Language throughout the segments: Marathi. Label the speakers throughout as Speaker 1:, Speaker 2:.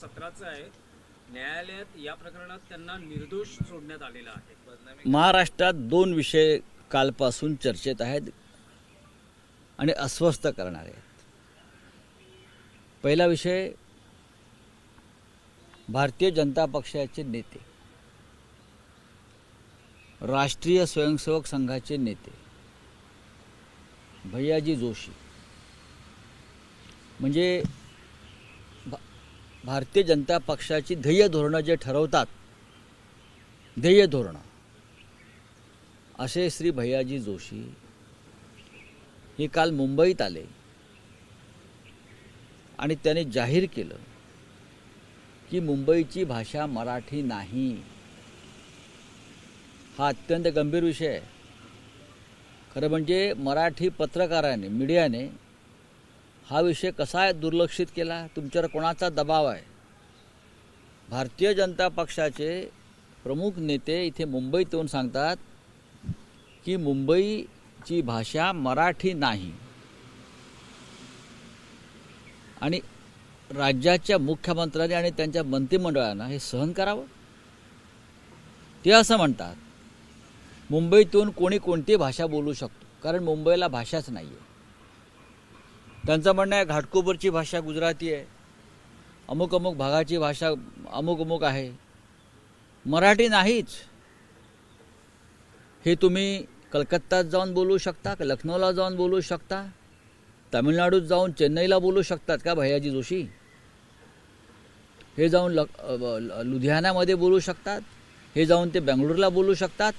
Speaker 1: 17 आहे. न्यायालयात या प्रकरणात त्यांना निर्दोष सोडण्यात आलेला आहे.
Speaker 2: महाराष्ट्रात दोन विषय कालपासून चर्चेत आहेत आणि अस्वस्थ करणारे आहेत. पहिला विषय भारतीय जनता पक्षाचे नेते, राष्ट्रीय स्वयंसेवक संघाचे नेते भैयाजी जोशी म्हणजे भारतीय जनता पक्षाची ध्येय धोरणं जे ठरवतात, ध्येय धोरणं, असे श्री भैयाजी जोशी हे काल मुंबईत आले आणि त्यांनी जाहीर केलं की मुंबईची भाषा मराठी नाही. हा अत्यंत गंभीर विषय आहे. खरं म्हणजे मराठी पत्रकाराने, मीडियाने हा विषय कसा दुर्लक्षित केला? तुमच्यावर कोणाचा दबाव आहे? भारतीय जनता पक्षाचे प्रमुख नेते इथे मुंबईत येऊन सांगतात की मुंबईची भाषा मराठी नाही आणि राज्याच्या मुख्यमंत्र्यांनी आणि त्यांच्या मंत्रिमंडळानं हे सहन करावं. ते असं म्हणतात मुंबईतून कोणी कोणती भाषा बोलू शकतो, कारण मुंबईला भाषाच नाही आहे. त्यांचं म्हणणं आहे घाटकोपरची भाषा गुजराती आहे, अमुक अमुक भागाची भाषा अमुक अमुक आहे, मराठी नाहीच. हे तुम्ही कलकत्त्यात जाऊन बोलू शकता, लखनौला जाऊन बोलू शकता, तामिळनाडूत जाऊन चेन्नईला बोलू शकतात का भैयाजी जोशी? हे जाऊन लुधियानामध्ये बोलू शकतात, हे जाऊन ते बेंगळुरूला बोलू शकतात,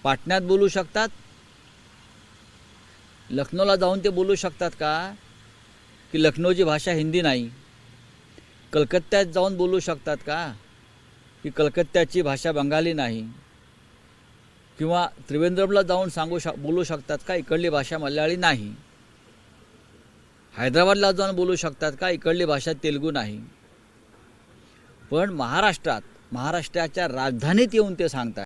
Speaker 2: पाटण्यात बोलू शकतात, लखनौला जाऊन ते बोलू शकतात का की लखनौची भाषा हिंदी नाही? कलकत्त्यात जाऊन बोलू शकतात का की कलकत्त्याची भाषा बंगाली नाही? किंवा त्रिवेंद्रमला जाऊन बोलू शकतात का इकडली भाषा मल्याळी नाही? हैदराबादला जाऊन बोलू शकतात का इकडली भाषा तेलुगू नाही? पण महाराष्ट्राच्या राजधानीत येऊन ते सांगतात